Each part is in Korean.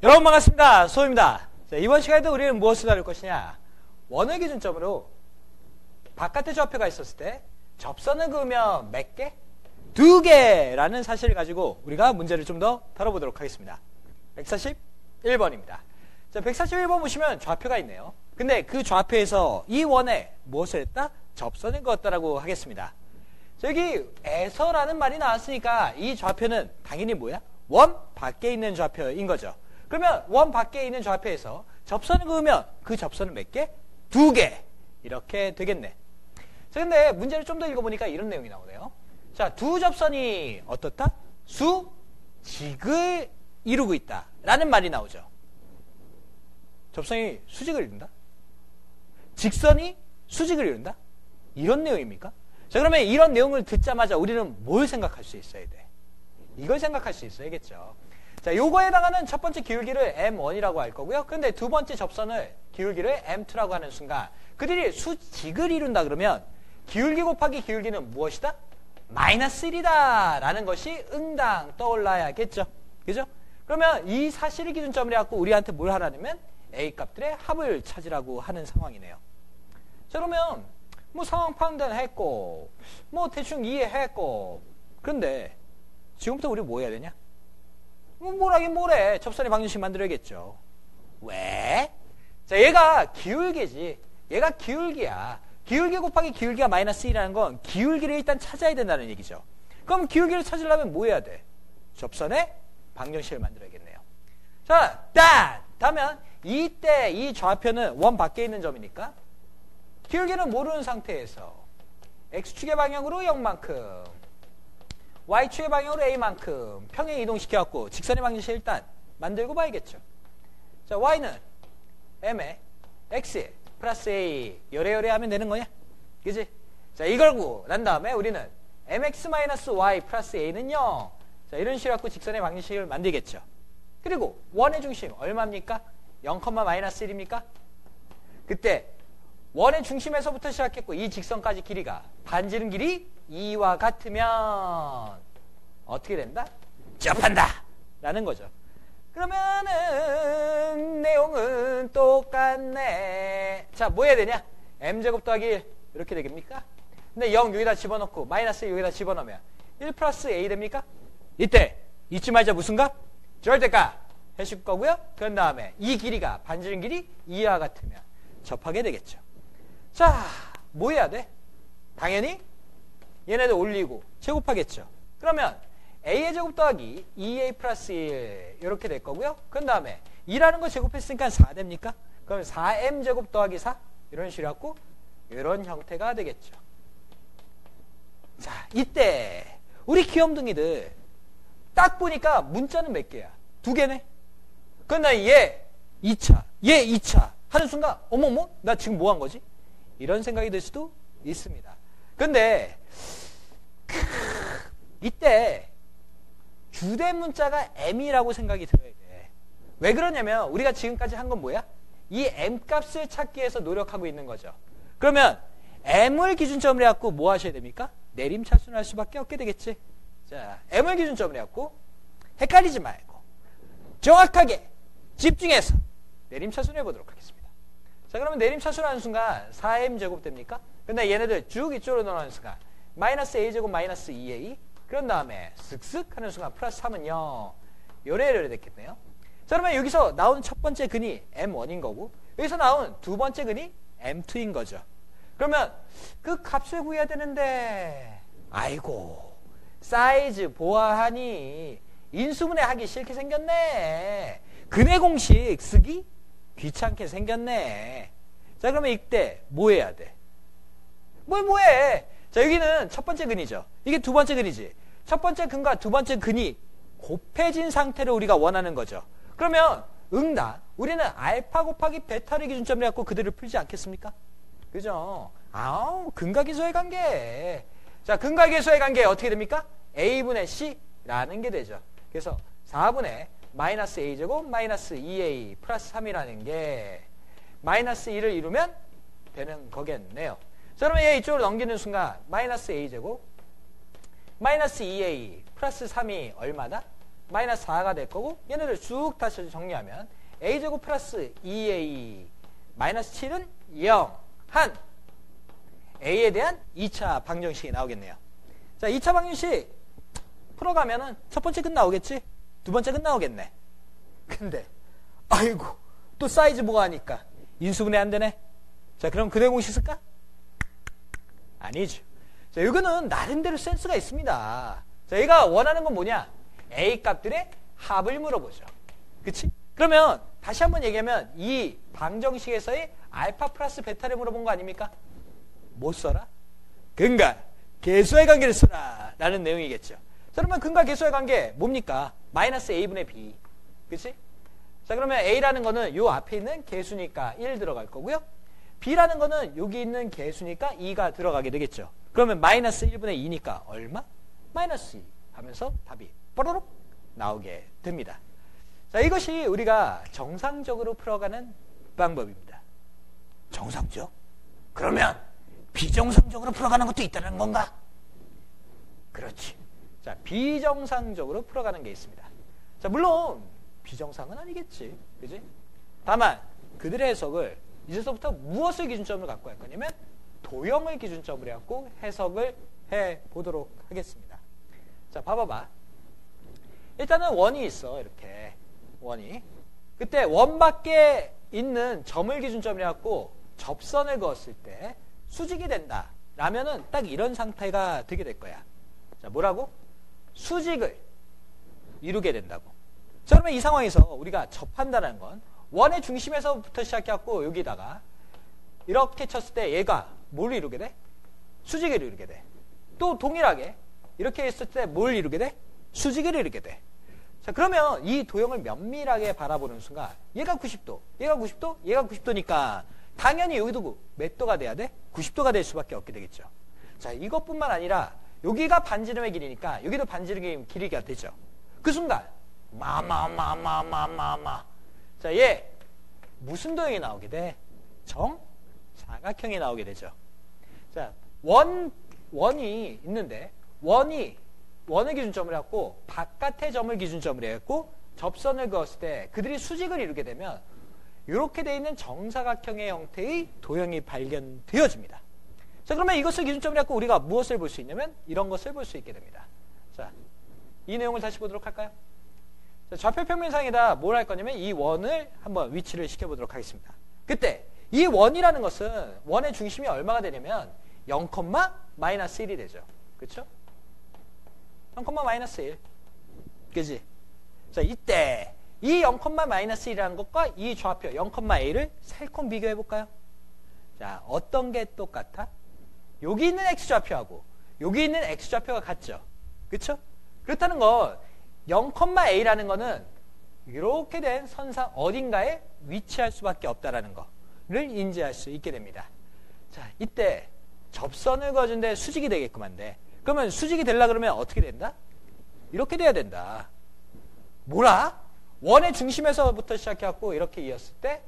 여러분 반갑습니다. 소입니다. 자, 이번 시간에도 우리는 무엇을 다룰 것이냐? 원을 기준점으로 바깥에 좌표가 있었을 때 접선을 그으면 몇 개? 2개라는 사실을 가지고 우리가 문제를 좀 더 다뤄보도록 하겠습니다. 141번입니다. 자, 141번 보시면 좌표가 있네요. 근데 그 좌표에서 이 원에 무엇을 했다? 접선을 그었다라고 하겠습니다. 자, 여기 에서라는 말이 나왔으니까 이 좌표는 당연히 뭐야? 원 밖에 있는 좌표인 거죠. 그러면 원 밖에 있는 좌표에서 접선을 그으면 그 접선은 몇 개? 2개. 이렇게 되겠네. 자, 근데 문제를 좀 더 읽어보니까 이런 내용이 나오네요. 자, 두 접선이 어떻다? 수직을 이루고 있다. 라는 말이 나오죠. 접선이 수직을 이룬다? 직선이 수직을 이룬다? 이런 내용입니까? 자, 그러면 이런 내용을 듣자마자 우리는 뭘 생각할 수 있어야 돼? 이걸 생각할 수 있어야겠죠. 자, 요거에 해당하는 첫 번째 기울기를 M1이라고 할 거고요. 근데 두 번째 접선을 기울기를 M2라고 하는 순간 그들이 수직을 이룬다 그러면 기울기 곱하기 기울기는 무엇이다? 마이너스 1이다 라는 것이 응당 떠올라야겠죠. 그죠? 그러면 이 사실을 기준점으로 해갖고 우리한테 뭘 하라면 A 값들의 합을 찾으라고 하는 상황이네요. 자, 그러면 뭐 상황 판단했고 뭐 대충 이해했고 그런데 지금부터 우리 뭐 해야 되냐? 뭐라긴 뭐래. 접선의 방정식 만들어야겠죠. 왜? 자, 얘가 기울기지. 얘가 기울기야. 기울기 곱하기 기울기가 마이너스 1이라는 건 기울기를 일단 찾아야 된다는 얘기죠. 그럼 기울기를 찾으려면 뭐 해야 돼? 접선의 방정식을 만들어야겠네요. 자, 다면 이때 이 좌표는 원 밖에 있는 점이니까 기울기는 모르는 상태에서 X축의 방향으로 0만큼 Y축의 방향으로 A만큼 평행 이동시켜갖고 직선의 방정식 일단 만들고 봐야겠죠. 자, Y는 M에 X 플러스 A 요래요래 하면 되는 거냐? 그지? 자, 이걸고 난 다음에 우리는 MX-Y 플러스 A는 0. 자, 이런 식으로 갖고 직선의 방정식을 만들겠죠. 그리고 원의 중심 얼마입니까? 0,-1입니까? 그때 원의 중심에서부터 시작했고 이 직선까지 길이가 반지름 길이 2와 같으면 어떻게 된다? 접한다! 라는 거죠. 그러면은 내용은 똑같네. 자, 뭐 해야 되냐? m제곱 더하기 1 이렇게 되겠습니까? 근데 0 여기다 집어넣고 마이너스 1 여기다 집어넣으면 1 플러스 a 됩니까? 이때 잊지 말자 무슨 값? 절대값 해줄 거고요. 그런 다음에 이 길이가 반지름 길이 2와 같으면 접하게 되겠죠. 자, 뭐 해야 돼? 당연히 얘네들 올리고 제곱하겠죠. 그러면 a의 제곱 더하기 2a 플러스 1 이렇게 될 거고요. 그 다음에 2라는 거 제곱했으니까 4 됩니까? 그럼 4m 제곱 더하기 4 이런 식으로 갖고 이런 형태가 되겠죠. 자, 이때 우리 귀염둥이들 딱 보니까 문자는 몇 개야? 2개네. 그런데 얘 2차, 얘 2차 하는 순간 어머머 나 지금 뭐 한 거지? 이런 생각이 들 수도 있습니다. 근데 이때 주된 문자가 m이라고 생각이 들어야 돼. 왜 그러냐면 우리가 지금까지 한 건 뭐야? 이 m값을 찾기 위해서 노력하고 있는 거죠. 그러면 m을 기준점으로 해갖고 뭐 하셔야 됩니까? 내림차순을 할 수밖에 없게 되겠지. 자, m을 기준점으로 해갖고 헷갈리지 말고 정확하게 집중해서 내림차순 해보도록 하겠습니다. 자, 그러면 내림차순 하는 순간 4m제곱 됩니까? 근데 얘네들 쭉 이쪽으로 넘어가는 순간 마이너스 a제곱 마이너스 2a 그런 다음에 쓱쓱 하는 순간 플러스 3은 0 요래요래 됐겠네요. 자, 그러면 여기서 나오는 첫 번째 근이 m1인 거고 여기서 나오는 두 번째 근이 m2인 거죠. 그러면 그 값을 구해야 되는데 아이고 사이즈 보아하니 인수분해 하기 싫게 생겼네. 근의 공식 쓰기 귀찮게 생겼네. 자, 그러면 이때 뭐 해야 돼? 뭐해? 자, 여기는 첫 번째 근이죠. 이게 두 번째 근이지. 첫 번째 근과 두 번째 근이 곱해진 상태를 우리가 원하는 거죠. 그러면 응답 우리는 알파 곱하기 베타를 기준점으로 해갖고 그들을 풀지 않겠습니까? 그죠? 아우, 근과 기소의 관계. 자, 근과 기소의 관계 어떻게 됩니까? a분의 c라는 게 되죠. 그래서 4분의 마이너스 a제곱 마이너스 2a 플러스 3이라는 게 마이너스 2를 이루면 되는 거겠네요. 자, 그러면 얘 이쪽으로 넘기는 순간 마이너스 a제곱 마이너스 2a 플러스 3이 얼마다? 마이너스 4가 될 거고 얘네들 쭉 다시 정리하면 a제곱 플러스 2a 마이너스 7은 0 한 a에 대한 2차 방정식이 나오겠네요. 자, 2차 방정식 풀어가면은 첫 번째 끝 나오겠지? 두 번째 끝 나오겠네. 근데 아이고 또 사이즈 뭐하니까 인수분해 안 되네. 자, 그럼 그대 공식 쓸까? 아니죠. 자, 이거는 나름대로 센스가 있습니다. 자, 얘가 원하는 건 뭐냐? A 값들의 합을 물어보죠. 그치? 그러면 다시 한번 얘기하면 이 방정식에서의 알파 플러스 베타를 물어본 거 아닙니까? 뭐 써라? 근과 계수의 관계를 써라 라는 내용이겠죠. 자, 그러면 근과 계수의 관계 뭡니까? 마이너스 a분의 b. 그치? 자, 그러면 a라는 거는 요 앞에 있는 계수니까 1 들어갈 거고요. b라는 거는 여기 있는 계수니까 2가 들어가게 되겠죠. 그러면 마이너스 1분의 2니까 얼마? 마이너스 2 하면서 답이 뽀로록 나오게 됩니다. 자, 이것이 우리가 정상적으로 풀어가는 방법입니다. 정상적? 그러면 비정상적으로 풀어가는 것도 있다는 건가? 그렇지. 자, 비정상적으로 풀어가는 게 있습니다. 자, 물론 비정상은 아니겠지. 그지? 다만 그들의 해석을 이제서부터 무엇을 기준점으로 갖고 할 거냐면 도형을 기준점으로 해갖고 해석을 해보도록 하겠습니다. 자, 봐봐봐. 일단은 원이 있어. 이렇게 원이. 그때 원 밖에 있는 점을 기준점으로 해갖고 접선을 그었을 때 수직이 된다 라면은 딱 이런 상태가 되게 될 거야. 자, 뭐라고? 수직을 이루게 된다고. 자, 그러면 이 상황에서 우리가 접한다는 건 원의 중심에서부터 시작해갖고 여기다가 이렇게 쳤을 때 얘가 뭘 이루게 돼? 수직을 이루게 돼. 또 동일하게 이렇게 했을 때 뭘 이루게 돼? 수직을 이루게 돼. 자, 그러면 이 도형을 면밀하게 바라보는 순간 얘가 90도, 얘가 90도, 얘가 90도니까 당연히 여기도 몇 도가 돼야 돼? 90도가 될 수밖에 없게 되겠죠. 자, 이것뿐만 아니라 여기가 반지름의 길이니까 여기도 반지름의 길이가 되죠. 그 순간 자, 얘 무슨 도형이 나오게 돼? 정사각형이 나오게 되죠. 자, 원이 있는데 원을 기준점으로 해갖고 바깥의 점을 기준점으로 해갖고 접선을 그었을 때 그들이 수직을 이루게 되면 이렇게 되어 있는 정사각형의 형태의 도형이 발견되어집니다. 자, 그러면 이것을 기준점으로 해갖고 우리가 무엇을 볼 수 있냐면 이런 것을 볼 수 있게 됩니다. 자, 이 내용을 다시 보도록 할까요? 자, 좌표 평면상에다 뭘 할 거냐면 이 원을 한번 위치를 시켜보도록 하겠습니다. 그때 이 원이라는 것은 원의 중심이 얼마가 되냐면 0,-1이 되죠. 그렇죠? 0,-1. 그지? 자, 이때 이 0,-1이라는 것과 이 좌표 0,a를 살짝 비교해 볼까요? 자, 어떤 게 똑같아? 여기 있는 x좌표하고 여기 있는 x좌표가 같죠? 그렇죠? 그렇다는 건 0,a라는 거는 이렇게 된 선상 어딘가에 위치할 수밖에 없다라는 거를 인지할 수 있게 됩니다. 자, 이때 접선을 그어준데 수직이 되겠구만데 그러면 수직이 되려고 그러면 어떻게 된다? 이렇게 돼야 된다. 뭐라? 원의 중심에서부터 시작해갖고 이렇게 이었을 때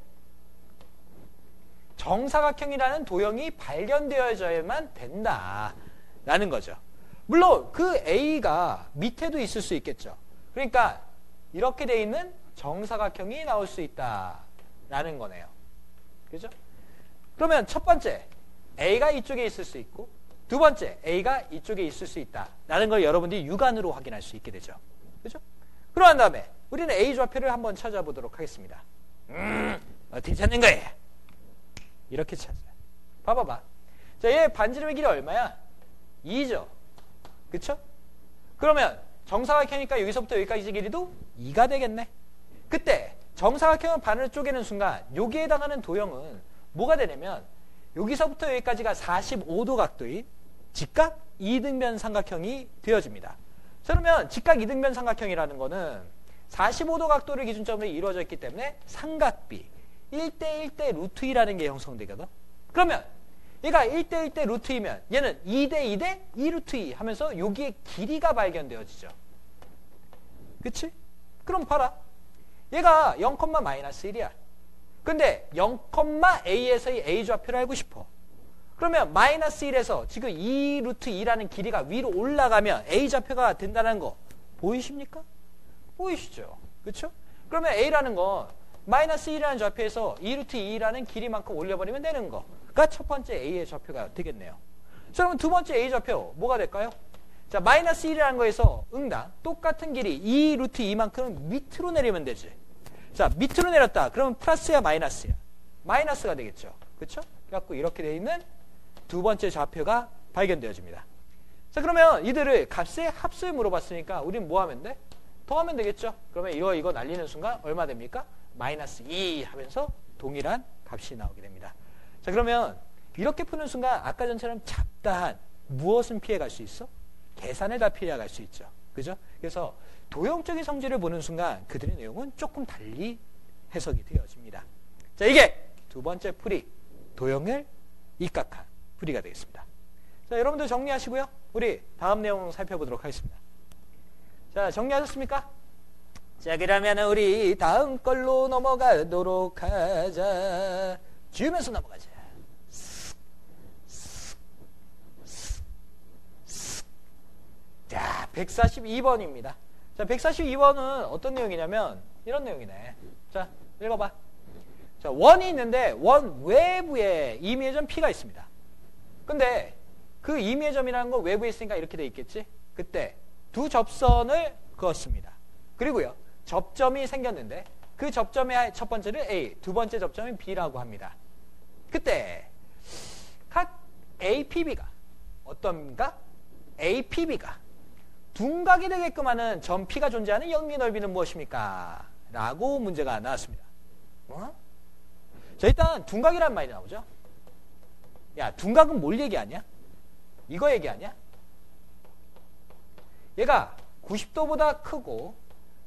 정사각형이라는 도형이 발견되어져야만 된다라는 거죠. 물론 그 A가 밑에도 있을 수 있겠죠. 그러니까 이렇게 돼 있는 정사각형이 나올 수 있다라는 거네요. 그죠? 그러면 첫 번째 A가 이쪽에 있을 수 있고 두 번째 A가 이쪽에 있을 수 있다라는 걸 여러분들이 육안으로 확인할 수 있게 되죠. 그죠? 그러한 다음에 우리는 A 좌표를 한번 찾아보도록 하겠습니다. 어떻게 찾는 거예요? 이렇게 찾아요. 봐봐봐. 자, 얘 반지름의 길이 얼마야? 2죠. 그쵸? 그러면 정사각형이니까 여기서부터 여기까지 길이도 2가 되겠네. 그때 정사각형을 반으로 쪼개는 순간 여기에 해당하는 도형은 뭐가 되냐면 여기서부터 여기까지가 45도 각도인 직각 이등변 삼각형이 되어집니다. 자, 그러면 직각 이등변 삼각형이라는 거는 45도 각도를 기준점으로 이루어져 있기 때문에 삼각비 1대1대 루트 2라는 게 형성되거든. 그러면 얘가 1대1대 루트 2면 얘는 2대2대 2루트 2 하면서 여기에 길이가 발견되어지죠. 그치? 그럼 봐라. 얘가 0,-1이야. 근데 0,a에서의 a 좌표를 알고 싶어. 그러면 마이너스 1에서 지금 2루트 2라는 길이가 위로 올라가면 a 좌표가 된다는 거 보이십니까? 보이시죠? 그렇죠? 그러면 A라는 건 마이너스 1이라는 좌표에서 2루트 2라는 길이만큼 올려버리면 되는 거가 첫 번째 A의 좌표가 되겠네요. 자, 그러면 두 번째 A 좌표 뭐가 될까요? 자, 마이너스 1이라는 거에서 응당 똑같은 길이 2루트 2만큼 밑으로 내리면 되지. 자, 밑으로 내렸다. 그러면 플러스야 마이너스야? 마이너스가 되겠죠. 그렇죠? 그래갖고 이렇게 되어 있는 두 번째 좌표가 발견되어집니다. 자, 그러면 이들을 값의 합수에 물어봤으니까 우리는 뭐 하면 돼? 더하면 되겠죠. 그러면 이거 날리는 순간 얼마 됩니까? 마이너스 2 하면서 동일한 값이 나오게 됩니다. 자, 그러면 이렇게 푸는 순간 아까 전처럼 잡다한 무엇은 피해갈 수 있어? 계산을 다 피해갈 수 있죠. 그죠? 그래서 도형적인 성질을 보는 순간 그들의 내용은 조금 달리 해석이 되어집니다. 자, 이게 두 번째 풀이, 도형을 입각한 풀이가 되겠습니다. 자, 여러분들 정리하시고요. 우리 다음 내용 살펴보도록 하겠습니다. 자, 정리하셨습니까? 자, 그러면 우리 다음 걸로 넘어가도록 하자. 지우면서 넘어가자. 자, 142번입니다. 자, 142번은 어떤 내용이냐면 이런 내용이네. 자, 읽어봐. 자, 원이 있는데 원 외부에 임의의 점 P가 있습니다. 근데 그 임의의 점이라는 건 외부에 있으니까 이렇게 돼 있겠지? 그때 두 접선을 그었습니다. 그리고요, 접점이 생겼는데 그 접점의 첫 번째를 A, 두 번째 접점은 B라고 합니다. 그때 각 APB가 어떤가? APB가 둔각이 되게끔 하는 점 P가 존재하는 영리 넓이는 무엇입니까? 라고 문제가 나왔습니다. 자, 일단 둔각이라는 말이 나오죠. 야, 둔각은 뭘 얘기하냐? 이거 얘기하냐? 얘가 90도보다 크고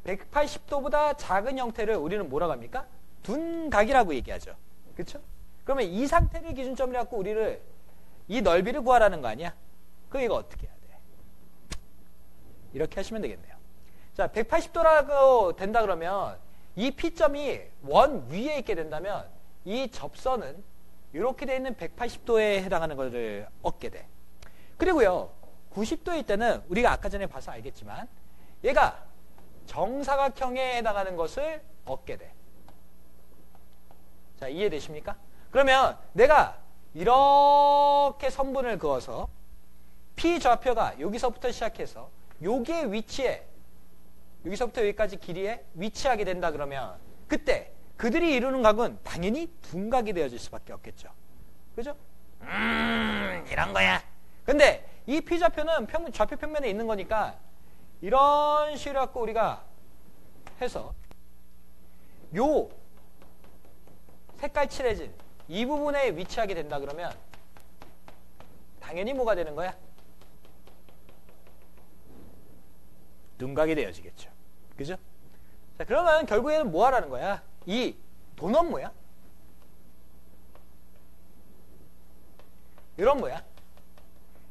180도보다 작은 형태를 우리는 뭐라고 합니까? 둔각이라고 얘기하죠. 그렇죠? 그러면 이 상태를 기준점으로 갖고 우리를 이 넓이를 구하라는 거 아니야? 그럼 이거 어떻게 해야 돼? 이렇게 하시면 되겠네요. 자, 180도라고 된다 그러면 이 P점이 원 위에 있게 된다면 이 접선은 이렇게 되어 있는 180도에 해당하는 것을 얻게 돼. 그리고요, 90도일 때는 우리가 아까 전에 봐서 알겠지만 얘가 정사각형에 해당하는 것을 얻게 돼. 자, 이해되십니까? 그러면 내가 이렇게 선분을 그어서 P 좌표가 여기서부터 시작해서 여기에 위치해, 여기서부터 여기까지 길이에 위치하게 된다 그러면 그때 그들이 이루는 각은 당연히 둔각이 되어질 수밖에 없겠죠. 그죠? 이런 거야. 근데 이 P좌표는 좌표 평면에 있는 거니까 이런 식으로 갖고 우리가 해서 요 색깔 칠해진 이 부분에 위치하게 된다 그러면 당연히 뭐가 되는 거야? 둔각이 되어지겠죠. 그죠? 자, 그러면 결국에는 뭐 하라는 거야? 이 도넛 모양? 이런 모양?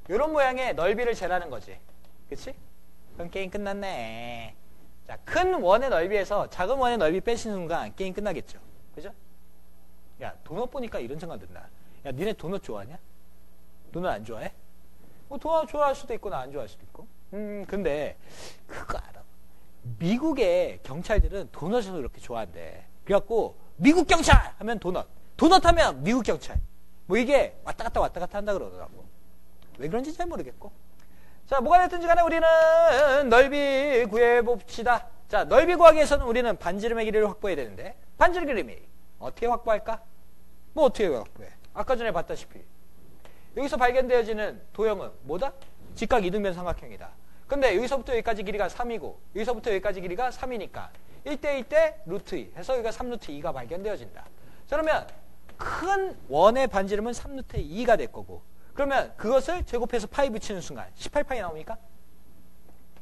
이런 모양의 넓이를 재라는 거지. 그치? 그럼 게임 끝났네. 자, 큰 원의 넓이에서 작은 원의 넓이 빼시는 순간 게임 끝나겠죠. 그죠? 야, 도넛 보니까 이런 생각 든다. 야, 니네 도넛 좋아하냐? 도넛 안 좋아해? 뭐 도넛 좋아할 수도 있고 나 안 좋아할 수도 있고. 근데 그거 알아? 미국의 경찰들은 도넛을 그렇게 좋아한대. 그래갖고 미국 경찰 하면 도넛, 도넛 하면 미국 경찰. 뭐 이게 왔다 갔다 한다 그러더라고. 왜 그런지 잘 모르겠고. 자, 뭐가 됐든지 간에 우리는 넓이 구해봅시다. 자, 넓이 구하기 위해서는 우리는 반지름의 길이를 확보해야 되는데 반지름이 어떻게 확보할까? 뭐 어떻게 확보해? 아까 전에 봤다시피 여기서 발견되어지는 도형은 뭐다? 직각 이등변 삼각형이다. 근데 여기서부터 여기까지 길이가 3이고 여기서부터 여기까지 길이가 3이니까 1대 루트 2 해서 여기가 3루트 2가 발견되어진다. 자, 그러면 큰 원의 반지름은 3루트 2가 될 거고 그러면 그것을 제곱해서 파이 붙이는 순간 18파이 나옵니까?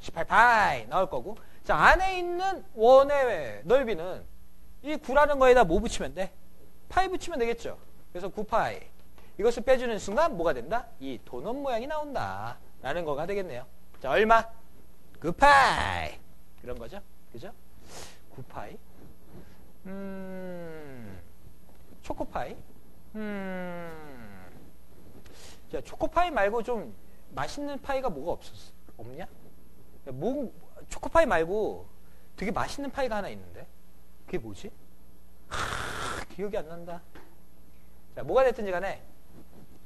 18파이 나올 거고 자, 안에 있는 원의 넓이는 이 9라는 거에다 뭐 붙이면 돼? 파이 붙이면 되겠죠. 그래서 9파이 이것을 빼주는 순간 뭐가 된다? 이 도넛 모양이 나온다 라는 거가 되겠네요. 자, 얼마? 9파이 이런 거죠. 그죠? 9파이 초코파이 자, 초코파이 말고 좀 맛있는 파이가 뭐가 없냐? 초코파이 말고 되게 맛있는 파이가 하나 있는데 그게 뭐지? 기억이 안 난다. 자, 뭐가 됐든지 간에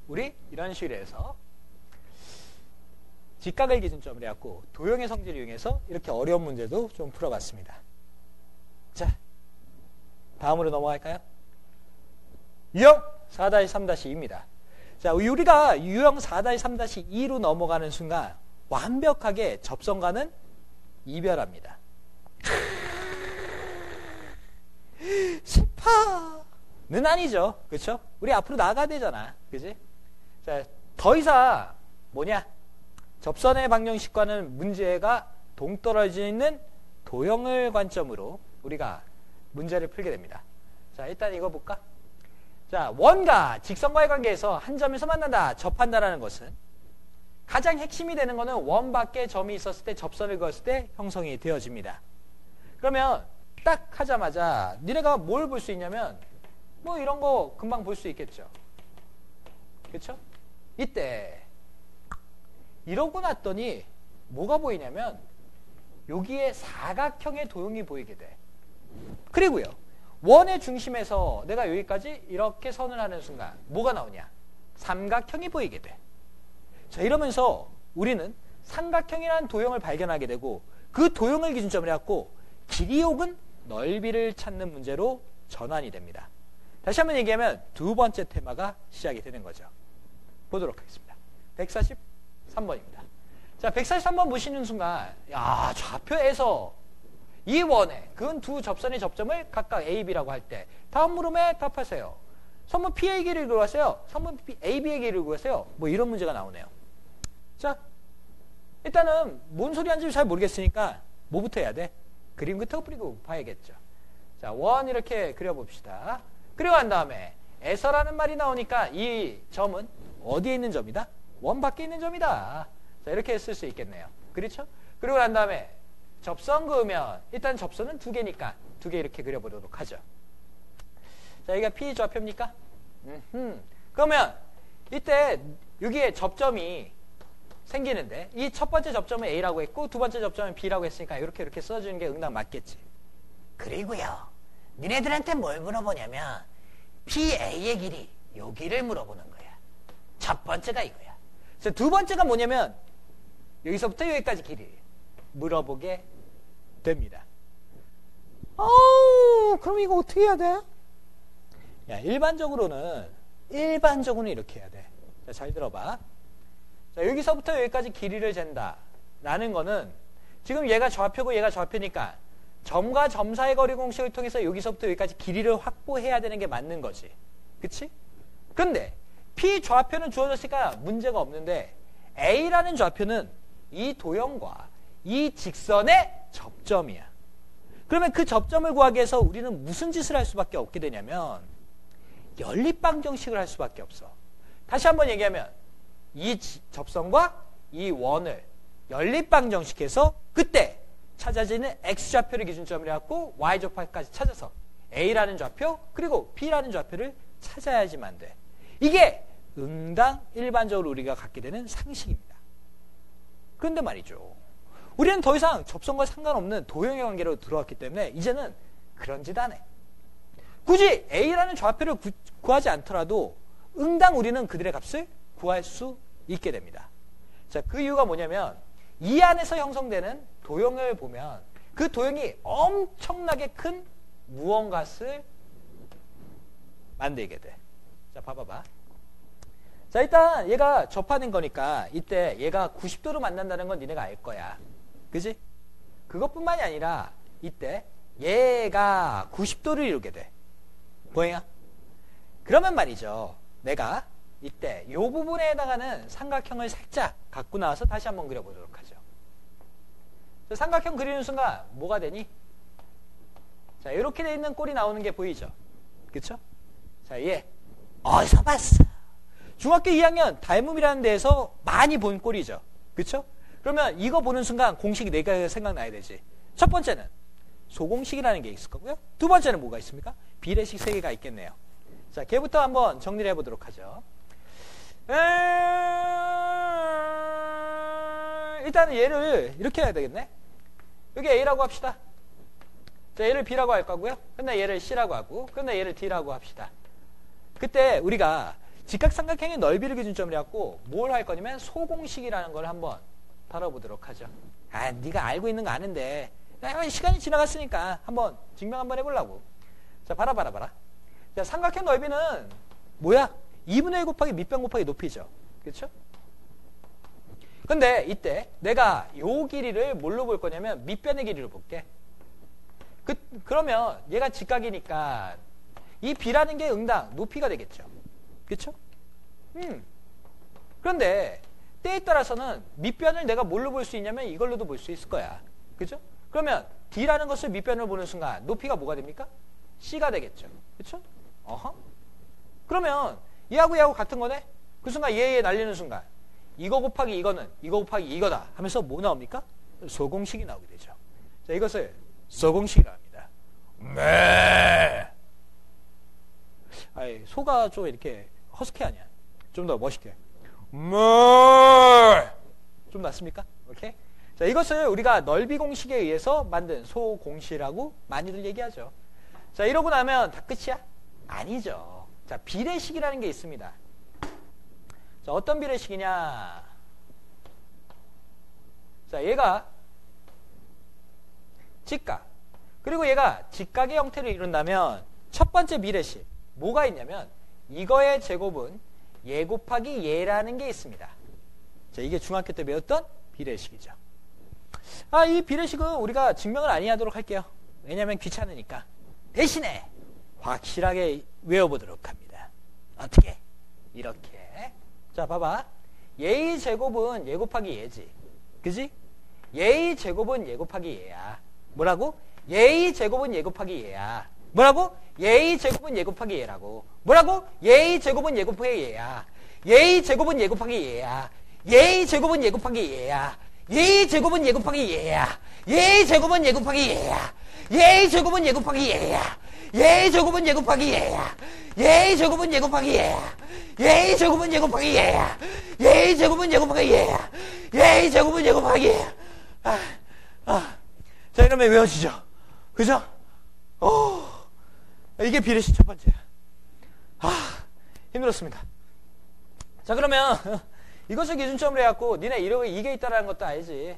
우리 이런 식으로 해서 직각을 기준점으로 해갖고 도형의 성질을 이용해서 이렇게 어려운 문제도 좀 풀어봤습니다. 자, 다음으로 넘어갈까요? 유형 4-3-2입니다. 자, 우리가 유형 4-3-2로 넘어가는 순간 완벽하게 접선과는 이별합니다. 10파는 아니죠. 그렇죠? 우리 앞으로 나가야 되잖아. 그지? 자, 더 이상 뭐냐? 접선의 방정식과는 문제가 동떨어져 있는 도형을 관점으로 우리가 문제를 풀게 됩니다. 자, 일단 이거 볼까? 자, 원과 직선과의 관계에서 한 점에서 만난다, 접한다라는 것은 가장 핵심이 되는 것은 원 밖에 점이 있었을 때 접선을 그었을 때 형성이 되어집니다. 그러면 딱 하자마자 니네가 뭘 볼 수 있냐면 뭐 이런 거 금방 볼 수 있겠죠. 그렇죠? 이때 이러고 났더니 뭐가 보이냐면 여기에 사각형의 도형이 보이게 돼. 그리고요, 원의 중심에서 내가 여기까지 이렇게 선을 하는 순간 뭐가 나오냐? 삼각형이 보이게 돼. 자, 이러면서 우리는 삼각형이라는 도형을 발견하게 되고 그 도형을 기준점으로 해갖고 길이 혹은 넓이를 찾는 문제로 전환이 됩니다. 다시 한번 얘기하면 두 번째 테마가 시작이 되는 거죠. 보도록 하겠습니다. 143번입니다. 자, 143번 보시는 순간 야, 좌표에서 이 원에 그 두 접선의 접점을 각각 A, B라고 할 때 다음 물음에 답하세요. 선문 P의 길이를 구하세요. 선문 AB의 길이를 구하세요. 뭐 이런 문제가 나오네요. 자, 일단은 뭔 소리 하는지 잘 모르겠으니까 뭐부터 해야 돼? 그림 그리고 봐야겠죠. 자, 원 이렇게 그려봅시다. 그리고 한 다음에 에서라는 말이 나오니까 이 점은 어디에 있는 점이다? 원 밖에 있는 점이다. 자, 이렇게 쓸 수 있겠네요. 그렇죠? 그리고 난 다음에 접선 그으면 일단 접선은 두 개니까 두 개 이렇게 그려보도록 하죠. 자, 여기가 P 좌표입니까? 그러면 이때 여기에 접점이 생기는데 이 첫 번째 접점은 A라고 했고 두 번째 접점은 B라고 했으니까 이렇게 써주는 게 응당 맞겠지. 그리고요, 니네들한테 뭘 물어보냐면 PA의 길이 여기를 물어보는 거야. 첫 번째가 이거야. 그래서 두 번째가 뭐냐면 여기서부터 여기까지 길이 물어보게 됩니다. 그럼 이거 어떻게 해야 돼? 야, 일반적으로는 이렇게 해야 돼. 자, 잘 들어봐. 자, 여기서부터 여기까지 길이를 잰다 라는 거는 지금 얘가 좌표고 얘가 좌표니까 점과 점 사이 거리 공식을 통해서 여기서부터 여기까지 길이를 확보해야 되는 게 맞는 거지. 그치? 근데 P 좌표는 주어졌으니까 문제가 없는데 A라는 좌표는 이 도형과 이 직선의 접점이야. 그러면 그 접점을 구하기 위해서 우리는 무슨 짓을 할 수밖에 없게 되냐면 연립방정식을 할 수밖에 없어. 다시 한번 얘기하면 이 접선과 이 원을 연립방정식해서 그때 찾아지는 X좌표를 기준점으로 해갖고 Y좌표까지 찾아서 A라는 좌표 그리고 B라는 좌표를 찾아야지만 돼. 이게 응당 일반적으로 우리가 갖게 되는 상식입니다. 그런데 말이죠, 우리는 더 이상 접선과 상관없는 도형의 관계로 들어왔기 때문에 이제는 그런 짓 안 해. 굳이 A라는 좌표를 구하지 않더라도 응당 우리는 그들의 값을 구할 수 있게 됩니다. 자, 그 이유가 뭐냐면 이 안에서 형성되는 도형을 보면 그 도형이 엄청나게 큰 무언가를 만들게 돼. 자, 봐봐봐. 자, 일단 얘가 접하는 거니까 이때 얘가 90도로 만난다는 건 니네가 알 거야. 그지? 그것뿐만이 아니라 이때 얘가 90도를 이루게 돼. 뭐야? 그러면 말이죠, 내가 이때 이 부분에 해당하는 삼각형을 살짝 갖고 나와서 다시 한번 그려보도록 하죠. 삼각형 그리는 순간 뭐가 되니? 자, 이렇게 돼 있는 꼴이 나오는 게 보이죠? 그쵸? 자, 얘 어디서 봤어? 중학교 2학년 닮음이라는 데에서 많이 본 꼴이죠. 그쵸? 그러면 이거 보는 순간 공식이 4개가 생각나야 되지. 첫 번째는 소공식이라는 게 있을 거고요. 두 번째는 뭐가 있습니까? 비례식 3개가 있겠네요. 자, 걔부터 한번 정리를 해보도록 하죠. 일단은 얘를 이렇게 해야 되겠네. 여기 A라고 합시다. 자, 얘를 B라고 할 거고요. 근데 얘를 C라고 하고, 근데 얘를 D라고 합시다. 그때 우리가 직각삼각형의 넓이를 기준점으로 해갖고 뭘 할 거냐면 소공식이라는 걸 한번 다뤄보도록 하죠. 아, 네가 알고 있는 거 아는데 시간이 지나갔으니까 한번 증명 한번 해보려고. 자, 봐라. 자, 삼각형 넓이는 뭐야? 2분의 1 곱하기 밑변 곱하기 높이죠. 그렇죠? 근데 이때 내가 요 길이를 뭘로 볼 거냐면 밑변의 길이로 볼게. 그러면 얘가 직각이니까 이 B라는 게 응당 높이가 되겠죠. 그렇죠? 그런데 때에 따라서는 밑변을 내가 뭘로 볼 수 있냐면 이걸로도 볼 수 있을 거야. 그렇죠? 그러면 D라는 것을 밑변으로 보는 순간 높이가 뭐가 됩니까? C가 되겠죠. 그렇죠? 그러면 얘하고 같은 거네? 그 순간 얘 날리는 순간 이거 곱하기 이거는 이거 곱하기 이거다 하면서 뭐 나옵니까? 소공식이 나오게 되죠. 자, 이것을 소공식이라 합니다. 네. 아이, 소가 좀 이렇게 허스키하냐? 좀 더 멋있게. 좀 낫습니까? 오케이? 자, 이것을 우리가 넓이 공식에 의해서 만든 소공식이라고 많이들 얘기하죠. 자, 이러고 나면 다 끝이야? 아니죠. 자, 비례식이라는 게 있습니다. 자, 어떤 비례식이냐? 자, 얘가 직각. 그리고 얘가 직각의 형태를 이룬다면 첫 번째 비례식. 뭐가 있냐면 이거의 제곱은 얘 곱하기 얘라는 게 있습니다. 자, 이게 중학교 때 배웠던 비례식이죠. 아, 이 비례식은 우리가 증명을 안 하도록 할게요. 왜냐하면 귀찮으니까. 대신에 확실하게 외워보도록 합니다. 어떻게? 이렇게. 자, 봐봐. 얘의 제곱은 얘 곱하기 얘지. 그지? 얘의 제곱은 얘 곱하기 얘야. 뭐라고? 얘의 제곱은 얘 곱하기 얘야. 뭐라고? 얘의 제곱은 얘 곱하기 얘라고. 뭐라고? 얘의 제곱은 얘 곱하기 얘야. 얘의 제곱은 얘 곱하기 얘야. 얘의 제곱은 얘 곱하기 얘야. 얘의 제곱은 얘 곱하기 얘야. 얘의 제곱은 얘 곱하기 얘야. 얘의 제곱은 얘 곱하기 얘야. 얘의 제곱은 얘 곱하기 얘야. 얘의 제곱은 얘 곱하기 얘야. 얘의 제곱은 얘 곱하기 얘야. 얘의 제곱은 얘 곱하기 얘야. 얘의 제곱은 얘 곱하기 얘야. 자, 이러면 외워지죠? 그죠? 이게 비례식 첫 번째야. 힘들었습니다. 자, 그러면 이것을 기준점으로 해갖고 니네 이게 있다라는 것도 알지.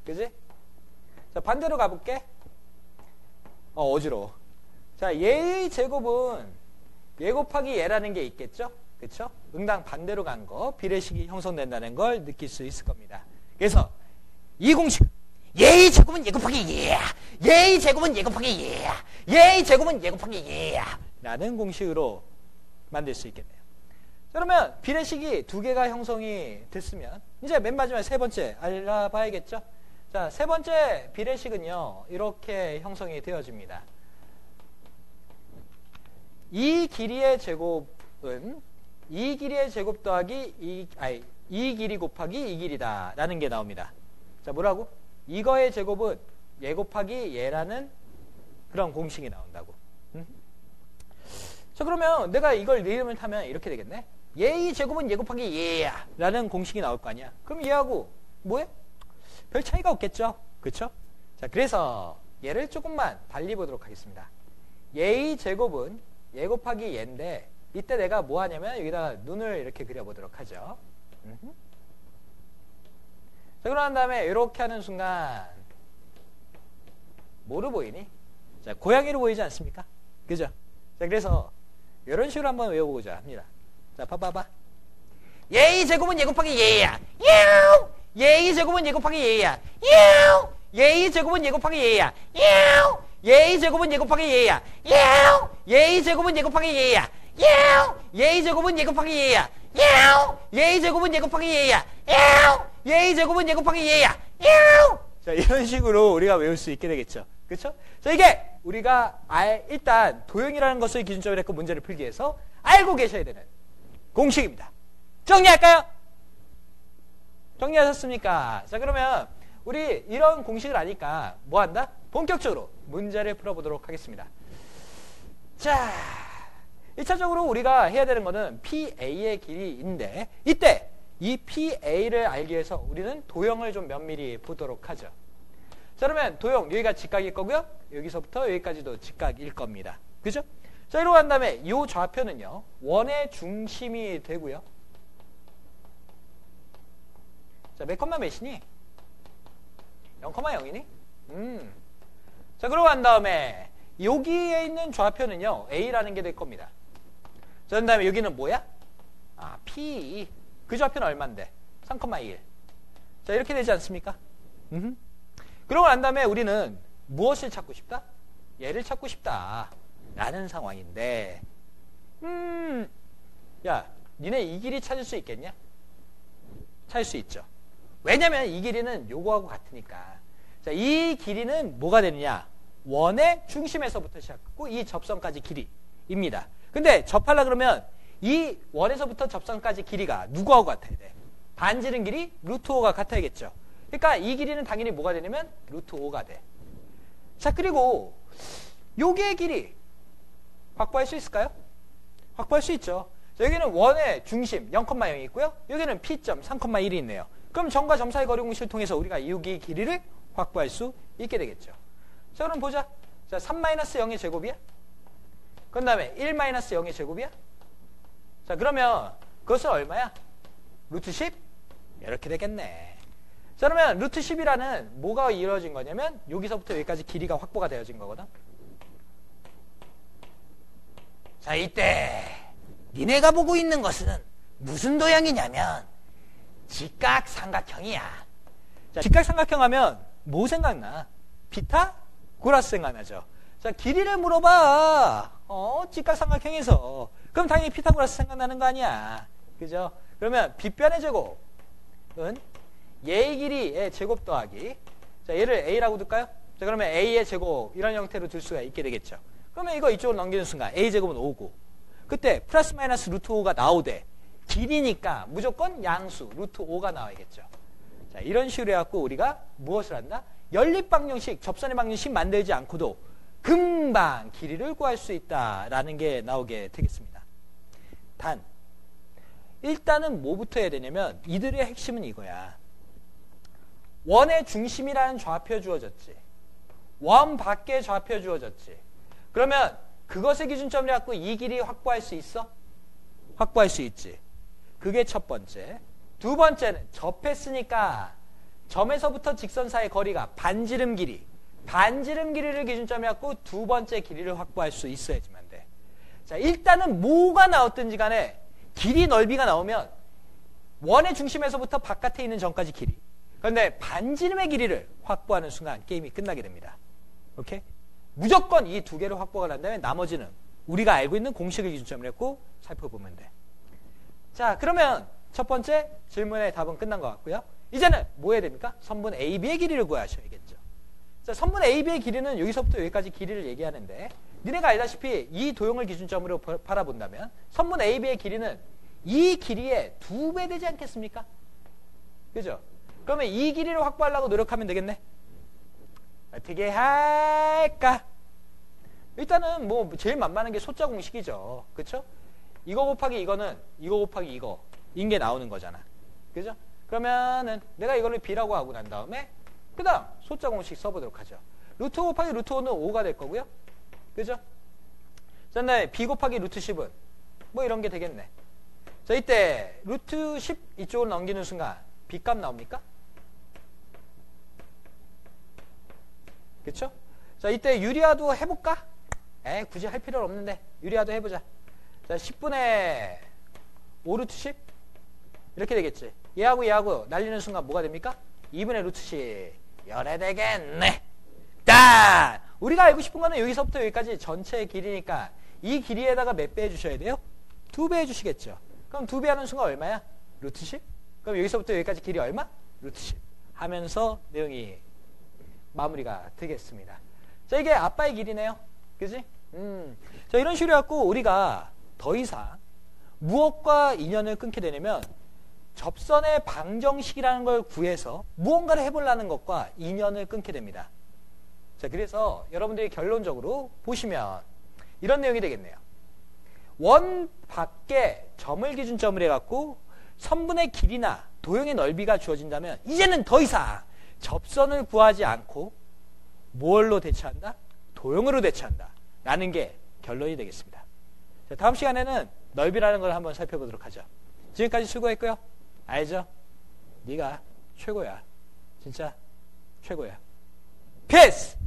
그지? 자, 반대로 가볼게. 어지러워. 자, 얘의 제곱은 얘 곱하기 얘라는 게 있겠죠? 그쵸? 응당 반대로 간 거, 비례식이 형성된다는 걸 느낄 수 있을 겁니다. 그래서 이 공식, 얘의 제곱은 얘 곱하기 얘야. 얘의 제곱은 얘 곱하기 얘야. 얘의 제곱은 얘 곱하기 얘야. 라는 공식으로 만들 수 있겠네요. 그러면 비례식이 두 개가 형성이 됐으면 이제 맨 마지막에 세 번째 알아봐야겠죠? 자, 세 번째 비례식은요, 이렇게 형성이 되어집니다. 이 길이의 제곱은 이 길이의 제곱 더하기 이 길이 곱하기 이 길이다 라는 게 나옵니다. 자, 뭐라고? 이거의 제곱은 얘 곱하기 얘라는 그런 공식이 나온다고. 자, 그러면 내가 이걸 내 이름을 타면 이렇게 되겠네. 얘의 제곱은 얘 곱하기 얘야 라는 공식이 나올 거 아니야. 그럼 얘하고 뭐해? 별 차이가 없겠죠. 그쵸? 자, 그래서 얘를 조금만 달리 보도록 하겠습니다. 얘의 제곱은 얘 곱하기 얘인데 이때 내가 뭐 하냐면 여기다가 눈을 이렇게 그려보도록 하죠. 자, 그런 다음에 이렇게 하는 순간 뭐로 보이니? 자, 고양이로 보이지 않습니까? 그죠? 자, 그래서 이런 식으로 한번 외워보고자 합니다. 자, 봐봐. 얘의 제곱은 얘 곱하기 얘야. 얘의 제곱은 얘 곱하기 얘야. 얘의 제곱은 얘 곱하기 얘야. 얘의 제곱은 얘 곱하기 얘야. 얘의 제곱은 얘 곱하기 얘야. 얘의 제곱은 얘 곱하기 얘야. 얘의 제곱은 얘 곱하기 얘야. 얘의 제곱은 얘 곱하기 얘야. 자, 이런 식으로 우리가 외울 수 있게 되겠죠. 그렇죠? 자, 이게 우리가 일단 도형이라는 것을 기준점으로 했고 문제를 풀기 위해서 알고 계셔야 되는 공식입니다. 정리할까요? 정리하셨습니까? 자, 그러면 우리 이런 공식을 아니까 뭐 한다? 본격적으로 문제를 풀어보도록 하겠습니다. 자, 1차적으로 우리가 해야 되는 거는 PA의 길이인데 이때 이 PA를 알기 위해서 우리는 도형을 좀 면밀히 보도록 하죠. 자, 그러면 도형 여기가 직각일 거고요. 여기서부터 여기까지도 직각일 겁니다. 그죠? 자, 이러고 난 다음에 이 좌표는요. 원의 중심이 되고요. 자, 몇 컴마 몇이니? 0,0이니? 자, 그러고 난 다음에 여기에 있는 좌표는요. A라는 게 될 겁니다. 자, 그 다음에 여기는 뭐야? 아, P. 그 좌표는 얼만데? 3,1. 자, 이렇게 되지 않습니까? 그러고 난 다음에 우리는 무엇을 찾고 싶다? 얘를 찾고 싶다. 라는 상황인데, 야, 니네 이 길이 찾을 수 있겠냐? 찾을 수 있죠. 왜냐면 이 길이는 요거하고 같으니까. 자, 이 길이는 뭐가 되느냐? 원의 중심에서부터 시작하고 이 접선까지 길이입니다. 근데 접하려 그러면 이 원에서부터 접선까지 길이가 누구하고 같아야 돼? 반지름 길이 루트 5가 같아야겠죠. 그러니까 이 길이는 당연히 뭐가 되냐면 루트 5가 돼. 자, 그리고 요게 길이 확보할 수 있을까요? 확보할 수 있죠. 자, 여기는 원의 중심 0,0이 있고요. 여기는 P점 3,1이 있네요. 그럼 점과 점 사이 거리 공식을 통해서 우리가 여기 길이를 확보할 수 있게 되겠죠. 자, 그럼 보자. 자, 3-0의 제곱이야? 그 다음에 1-0의 제곱이야? 자, 그러면 그것은 얼마야? 루트 10? 이렇게 되겠네. 자, 그러면 루트 10이라는 뭐가 이루어진 거냐면 여기서부터 여기까지 길이가 확보가 되어진 거거든. 자, 이때 니네가 보고 있는 것은 무슨 도형이냐면 직각삼각형이야. 자, 직각삼각형 하면 뭐 생각나? 피타고라스 생각나죠. 자, 길이를 물어봐. 직각삼각형에서. 그럼 당연히 피타고라스 생각나는 거 아니야. 그죠? 그러면 빗변의 제곱은 얘의 길이의 제곱 더하기. 자, 얘를 A라고 둘까요? 자, 그러면 A의 제곱 이런 형태로 둘 수가 있게 되겠죠. 그러면 이거 이쪽으로 넘기는 순간 A제곱은 5고 그때 플러스 마이너스 루트 5가 나오되 길이니까 무조건 양수 루트 5가 나와야겠죠. 자, 이런 식으로 해갖고 우리가 무엇을 한다? 연립방정식, 접선의 방정식 만들지 않고도 금방 길이를 구할 수 있다라는 게 나오게 되겠습니다. 단, 일단은 뭐부터 해야 되냐면 이들의 핵심은 이거야. 원의 중심이라는 좌표 주어졌지. 원 밖에 좌표 주어졌지. 그러면 그것의 기준점을 갖고 이 길이 확보할 수 있어? 확보할 수 있지. 그게 첫 번째. 두 번째는 접했으니까 점에서부터 직선 사이의 거리가 반지름 길이. 반지름 길이를 기준점에 갖고 두 번째 길이를 확보할 수 있어야지만 돼. 자, 일단은 뭐가 나왔든지 간에 길이 넓이가 나오면 원의 중심에서부터 바깥에 있는 점까지 길이. 그런데 반지름의 길이를 확보하는 순간 게임이 끝나게 됩니다. 오케이? 무조건 이 두 개를 확보가 난다면 나머지는 우리가 알고 있는 공식을 기준점으로 했고 살펴보면 돼. 자, 그러면 첫 번째 질문의 답은 끝난 것 같고요. 이제는 뭐 해야 됩니까? 선분 AB의 길이를 구하셔야겠죠. 자, 선분 AB의 길이는 여기서부터 여기까지 길이를 얘기하는데 니네가 알다시피 이 도형을 기준점으로 바라본다면 선분 AB의 길이는 이 길이의 2배 되지 않겠습니까? 그죠? 그러면 이 길이를 확보하려고 노력하면 되겠네. 어떻게 할까? 일단은 뭐 제일 만만한 게 숫자 공식이죠. 그쵸? 이거 곱하기 이거는 이거 곱하기 이거인 게 나오는 거잖아. 그죠? 그러면은 내가 이거를 B라고 하고 난 다음에 그 다음 숫자 공식 써보도록 하죠. 루트 곱하기 루트 5는 5가 될 거고요. 그죠? 자, 그다음에 B 곱하기 루트 10은 뭐 이런 게 되겠네. 자, 이때 루트 10 이쪽으로 넘기는 순간 B 값 나옵니까? 그쵸? 자, 이때 유리화도 해볼까? 굳이 할 필요는 없는데 유리화도 해보자. 자, 10분의 5 루트 10 이렇게 되겠지. 얘하고 날리는 순간 뭐가 됩니까? 2분의 루트 10 열에 되겠네. 딱! 우리가 알고 싶은 거는 여기서부터 여기까지 전체의 길이니까 이 길이에다가 몇 배 해주셔야 돼요? 2배 해주시겠죠. 그럼 2배 하는 순간 얼마야? 루트 10? 그럼 여기서부터 여기까지 길이 얼마? 루트 10 하면서 내용이 마무리가 되겠습니다. 자, 이게 아빠의 길이네요. 그지? 자, 이런 식으로 해갖고 우리가 더 이상 무엇과 인연을 끊게 되냐면 접선의 방정식이라는 걸 구해서 무언가를 해보려는 것과 인연을 끊게 됩니다. 자, 그래서 여러분들이 결론적으로 보시면 이런 내용이 되겠네요. 원 밖에 점을 기준점으로 해갖고 선분의 길이나 도형의 넓이가 주어진다면 이제는 더 이상 접선을 구하지 않고 뭘로 대처한다? 도형으로 대처한다. 라는 게 결론이 되겠습니다. 자, 다음 시간에는 넓이라는 걸 한번 살펴보도록 하죠. 지금까지 수고했고요. 알죠? 네가 최고야. 진짜 최고야. 피스!